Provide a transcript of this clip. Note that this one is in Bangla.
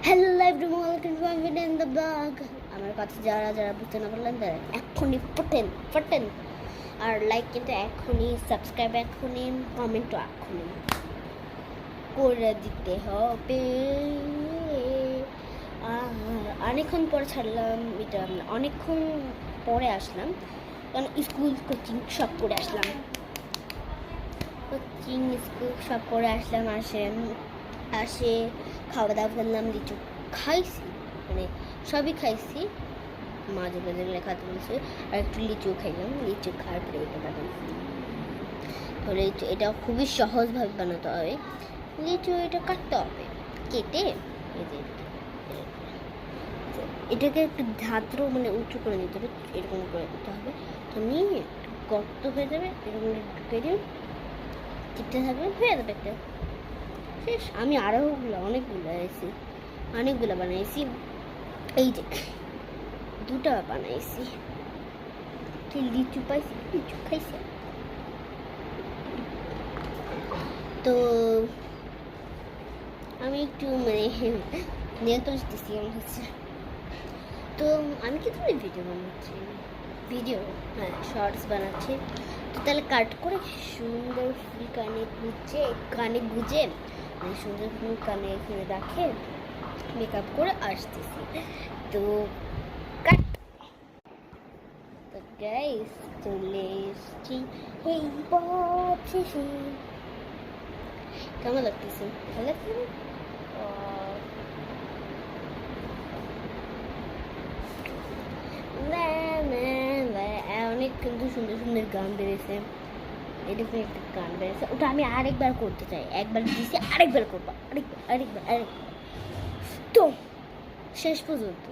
Hello everyone, welcome to my video in the blog. আমার কথা যারা যারা বুঝতে না পারলেন তারা এক্ষুনি ফটেন আর লাইক কিন্তু এখনই, সাবস্ক্রাইব এখনই, কমেন্টও এখনই করে দিতে হবে। আর অনেকক্ষণ পরে ছাড়লাম এটা, অনেকক্ষণ পরে আসলাম কারণ স্কুল কোচিং সব করে আসলাম। কোচিং স্কুল সব করে আসলাম। আসে খাওয়া দাওয়া করলাম, লিচু খাইছি, মানে সবই খাইছি, মা যেগুলো যেগুলো খাতে বলছে, আর একটু লিচু খাইলাম। লিচু খাওয়ার পরে এটা বানাইছি। তাহলে এটা খুবই সহজভাবে বানাতে হবে। লিচু এটা কাটতে হবে, কেটে এটাকে একটু ধাত্র মানে উঁচু করে নিতে হবে, এরকম করে দিতে হবে। তো নিয়ে গর্ত হয়ে যাবে, এরকম ঢুকে দিন, চিপতে থাকবে, হয়ে যাবে একটা শেষ। আমি অনেকগুলো বানাইছি। এই যে দুটা বানাইছি, লিচু পাইছি, লিচু খাইছি। তো আমি একটু মানে নিয়ন্ত্রণ করতেছি আমার হচ্ছে। তো আমি কি ধরনের ভিডিও বানাচ্ছি, শর্টস বানাচ্ছি। তো তাহলে কাট করে সুন্দর ফুল কানে গুজে মানে সুন্দর ফুল কানে এখানে রাখে মেকআপ করে আসতেছি। তো কাট। তো গাইস চলে এসছি এই পথে। কেমন লাগতেছে? ভালো লাগছে? অনেক কিন্তু সুন্দর সুন্দর গান বেরিয়েছে। এরকম একটা গান বেরিয়েছে, ওটা আমি আরেকবার করতে চাই। একবার দিয়েছি, আরেকবার করবো, আরেকবার। তো শেষ পর্যন্ত